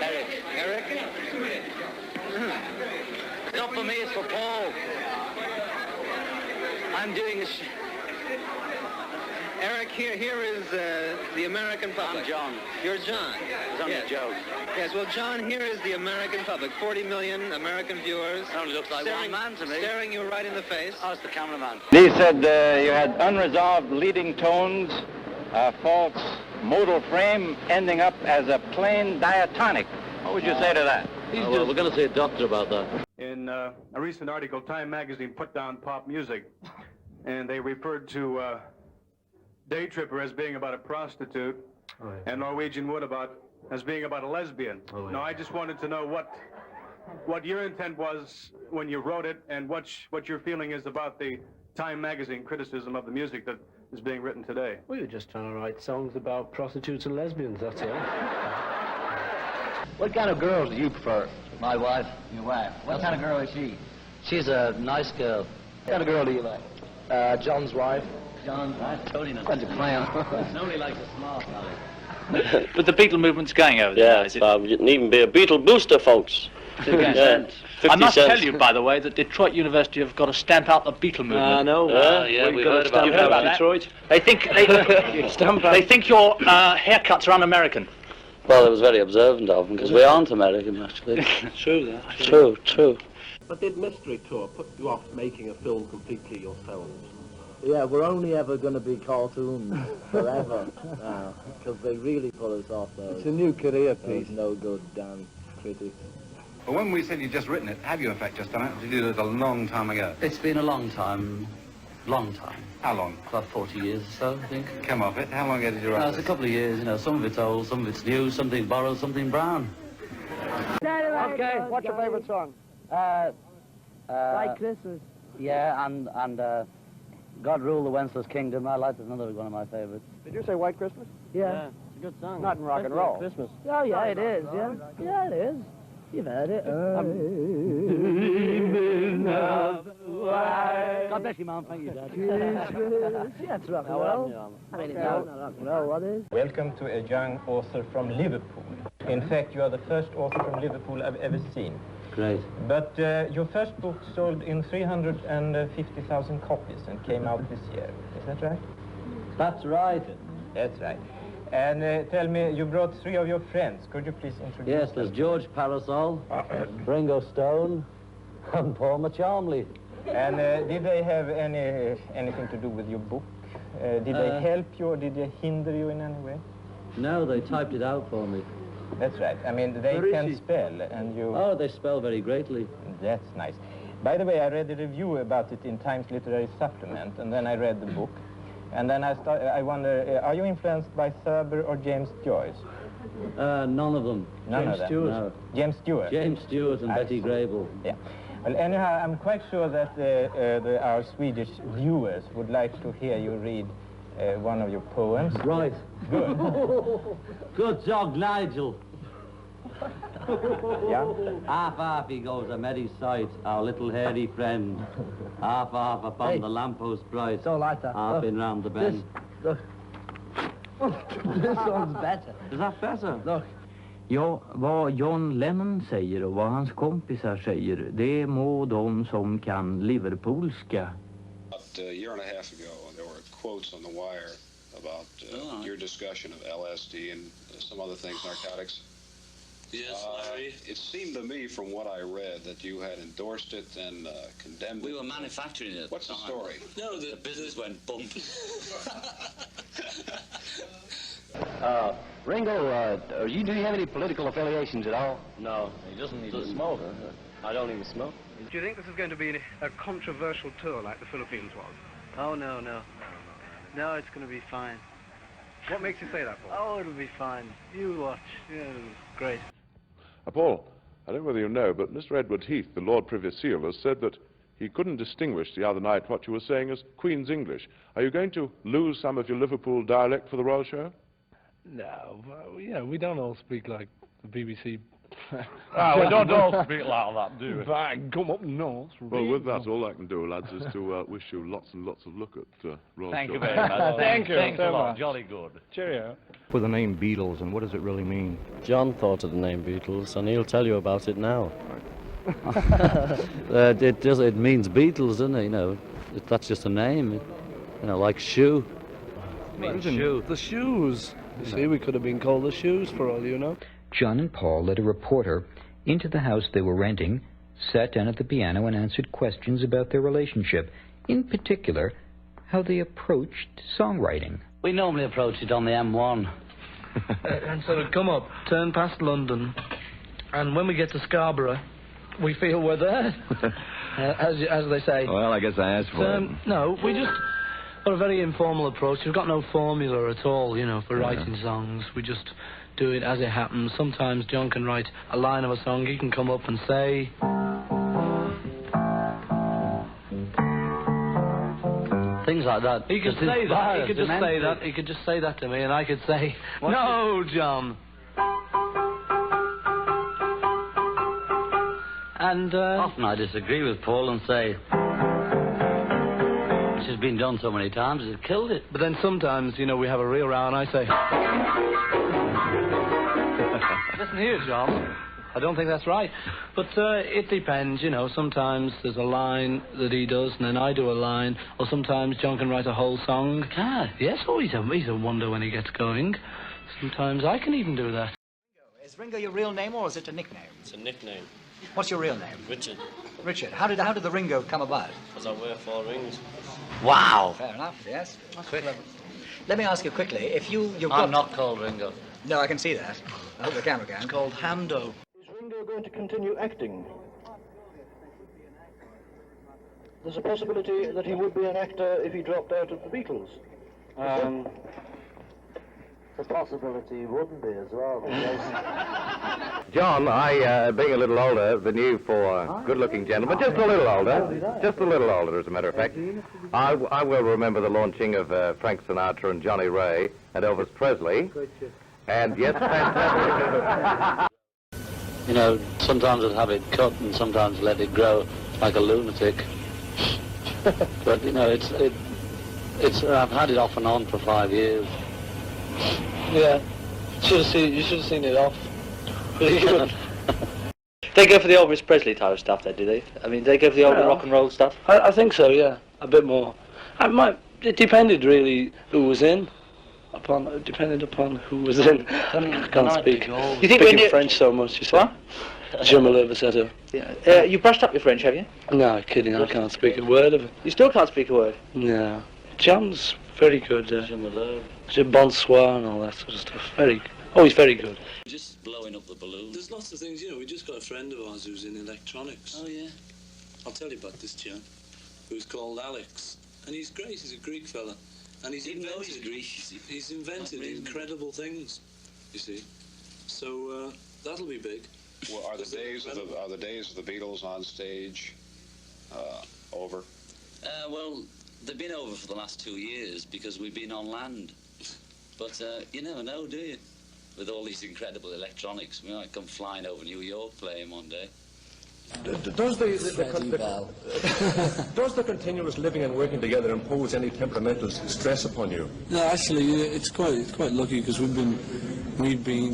Eric. Eric? Not for me, it's for Paul. I'm doing a Eric, here is the American public. I'm John. You're John. It's only yes. a joke. Yes, well, John, here is the American public. 40 million American viewers. It only looks like one man to me. Staring you right in the face. Oh, it's the cameraman. He said you had unresolved leading tones, a false modal frame ending up as a plain diatonic. What would you say to that? Well, we're going to see a doctor about that. In a recent article, Time magazine put down pop music, and they referred to Day Tripper as being about a prostitute, and Norwegian Wood as being about a lesbian. Now, I just wanted to know what your intent was when you wrote it, and what your feeling is about the Time magazine criticism of the music that is being written today. We were just trying to write songs about prostitutes and lesbians, that's all. What kind of girls do you prefer? My wife. Your wife. What kind of girl is she? She's a nice girl. What kind of girl do you like? John's wife. John's wife? Tony knows. That's a clown. Nobody likes a smart aleck. But the Beatle movement's going over there, Yeah, is it? Bob, you can even be a Beatle booster, folks. Yeah. 50 I must cents. tell you, by the way, that Detroit University have got to stamp out the Beatle movement. No. Yeah, we heard about You've heard about that? Detroit. They think they think your haircuts are un-American. Well, it was very observant of them, because we aren't American, actually. True, that. True. But did Mystery Tour put you off making a film completely yourselves? Yeah, we're only ever going to be cartoons forever now, because they really put us off those. It's a new career piece. No good damn critics. Well, when we said you'd just written it, have you in fact just done it? Did you do it a long time ago? It's been a long time. Long time. How long? About 40 years or so, I think. Come off it. How long ago did you write No, it's a this? couple of years, you know. Some of it's old, some of it's new, something borrowed, something brown. Okay, what's your favourite song? White Christmas. Yeah, and God Rule the Wenceslas Kingdom. I like that's another one of my favourites. Did you say White Christmas? Yeah. It's a good song. Not in rock and roll. Christmas. Oh, yeah, it is, yeah. Yeah, it is. You've heard it. God bless you, Mum. Thank you, Dad. Yeah, it's rock and roll. I mean, it's not rock and roll, what is? Welcome to a young author from Liverpool. In fact, you are the first author from Liverpool I've ever seen. Great. But your first book sold in 350,000 copies and came out this year. Is that right? That's right. That's right. And tell me, you brought 3 of your friends. Could you please introduce Yes, them? there's George Parasol, Ringo Stone, and Paul Machamley. And did they have anything to do with your book? Did they help you or did they hinder you in any way? No, they typed it out for me. That's right. I mean, they can spell and you... Oh, they spell very greatly. That's nice. By the way, I read a review about it in Times Literary Supplement, and then I read the book. And then I wonder, are you influenced by Thurber or James Joyce? None of them. None of them? No. James Stewart? James Stewart and Betty Grable. Yeah. Well, anyhow, I'm quite sure that our Swedish viewers would like to hear you read one of your poems. Right. Good. Good job, Nigel. Yeah? Half he goes, I'm at his sight, our little hairy friend. Half upon the lamppost bright. Don't like that. Half in round the bend. Look. This one's better. Is that better? Look. Ja, vad John Lennon säger och vad hans kompisar säger, det må de som kan Liverpoolska. About a year and a half ago, there were quotes on the wire about your discussion of LSD and some other things, narcotics. Yes, Larry. It seemed to me from what I read that you had endorsed it and condemned it. We were manufacturing it. What's the story? No, the business went bump. Ringo, do you have any political affiliations at all? No, he doesn't smoke. I don't even smoke. Do you think this is going to be a controversial tour like the Philippines was? Oh, no. No, it's going to be fine. What makes you say that, Paul? Oh, it'll be fine. You watch. Yeah, great. Paul, I don't know whether you know, but Mr. Edward Heath, the Lord Privy Seal, has said that he couldn't distinguish the other night what you were saying as Queen's English. Are you going to lose some of your Liverpool dialect for the Royal Show? No, we don't all speak like the BBC We don't all speak like that, do we? Bang, come up north. Well, with that, all I can do, lads, is to wish you lots and lots of luck at Royal Thank you Shore. very much. Thank you Thanks so a lot. much. Jolly good. Cheerio. For the name Beatles, and what does it really mean? John thought of the name Beatles, and he'll tell you about it now. It means Beatles, doesn't it? You know, that's just a name. You know, like shoe. Means shoe. The shoes. You see, we could have been called the shoes for all you know. John and Paul led a reporter into the house they were renting, sat down at the piano and answered questions about their relationship, in particular, how they approached songwriting. We normally approach it on the M1. And sort of come up, turn past London, and when we get to Scarborough, we feel we're there, as they say. Well, I guess I asked for it. No, we just got a very informal approach. We've got no formula at all, you know, for writing songs. We just do it as it happens. Sometimes John can write a line of a song. He can come up and say... Things like that. He could say that. He could just say that. He could just say that to me, and I could say, "No, John." And often I disagree with Paul and say, "This has been done so many times, it's killed it." But then sometimes, you know, we have a real row, and I say, "Listen here, John. I don't think that's right." But it depends, you know. Sometimes there's a line that he does, and then I do a line. Or sometimes John can write a whole song. Ah. Yes, oh, he's a wonder when he gets going. Sometimes I can even do that. Is Ringo your real name, or is it a nickname? It's a nickname. What's your real name? Richard. Richard. How did the Ringo come about? Because I wear 4 rings. Wow. Fair enough, yes. Quick. Let me ask you quickly, if you've got... I'm not called Ringo. No, I can see that. I hope the camera can. It's called Hando. Is Ringo going to continue acting? There's a possibility that he would be an actor if he dropped out of the Beatles. The possibility wouldn't be as well. John, I, being a little older than you for good-looking gentlemen, just a little older, as a matter of fact, I will remember the launching of Frank Sinatra and Johnny Ray and Elvis Presley, and yes, fantastic. You know, sometimes I'd have it cut and sometimes let it grow like a lunatic. But, you know, I've had it off and on for 5 years. Yeah. You should have seen it off. Pretty good. They go for the Elvis Presley type of stuff, though, do they? I mean, they go for the old rock and roll stuff? I think so, yeah. A bit more. It depended, really, who was in. Depended upon who was in. I can't speak. You think speaking French so much, you say? What? Je me lève cette heure. Yeah. You brushed up your French, have you? No, kidding. I can't speak a word of it. You still can't speak a word? No. John's very good. Je me lève. Bonsoir and all that sort of stuff. He's very good. Just blowing up the balloon. There's lots of things, you know. We just got a friend of ours who's in electronics. Oh, yeah? I'll tell you about this chap, who's called Alex. And he's great, he's a Greek fella. And he's invented incredible things, you see. So, that'll be big. Well, are the days of the Beatles on stage over? Well, they've been over for the last 2 years because we've been on land. But you never know, do you? With all these incredible electronics, we might come flying over New York playing one day. Does the continuous living and working together impose any temperamental stress upon you? No, actually, it's quite lucky because we've been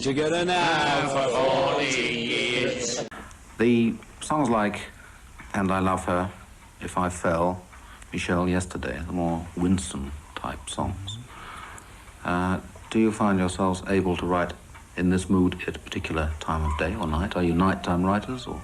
together now for 40 years. The songs like "And I Love Her," "If I Fell," "Michelle Yesterday," the more Winston type songs. Do you find yourselves able to write in this mood at a particular time of day or night? Are you nighttime writers, or?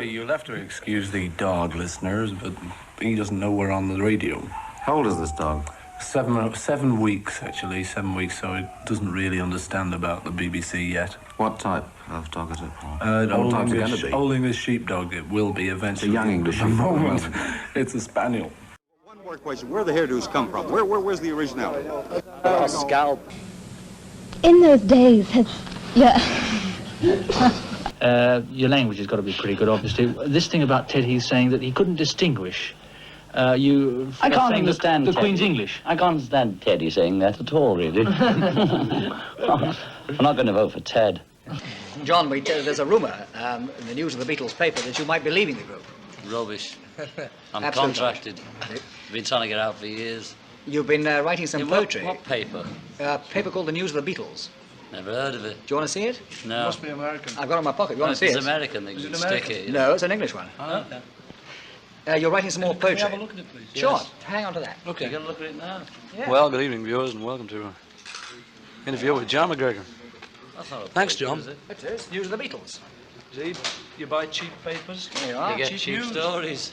You'll have to excuse the dog, listeners, but he doesn't know we're on the radio. How old is this dog? 7 weeks, actually, 7 weeks, so it doesn't really understand about the BBC yet. What type of dog is it? Old English sheepdog. It will be eventually. It's a young English sheepdog. At the moment, it's a spaniel. One more question. Where the hairdos come from? Where's the originality? Scalp. In those days, yeah. Your language has got to be pretty good, obviously. This thing about Ted Heath saying that he couldn't distinguish You... I can't saying understand the Teddy. Queen's English. I can't understand Teddy saying that at all, really. I'm not going to vote for Ted. John, there's a rumour in the news of the Beatles paper that you might be leaving the group. Rubbish. I'm Absolute contracted. Been trying to get out for years. You've been writing some poetry. What paper? A paper called The News of the Beatles. Never heard of it. Do you want to see it? No. Must be American. I've got it in my pocket. You want to see If it? it's American, they can stick it. you know. No, it's an English one. Oh. You're writing some more poetry. Can we have a look at it, please? Sure. Yes. Hang on to that. Okay. You're going to look at it now? Yeah. Well, good evening, viewers, and welcome to an interview with John McGregor. That's not a Thanks, paper, John. is it? It is. News of the Beatles. See, you buy cheap papers. There you are. You get cheap news. stories.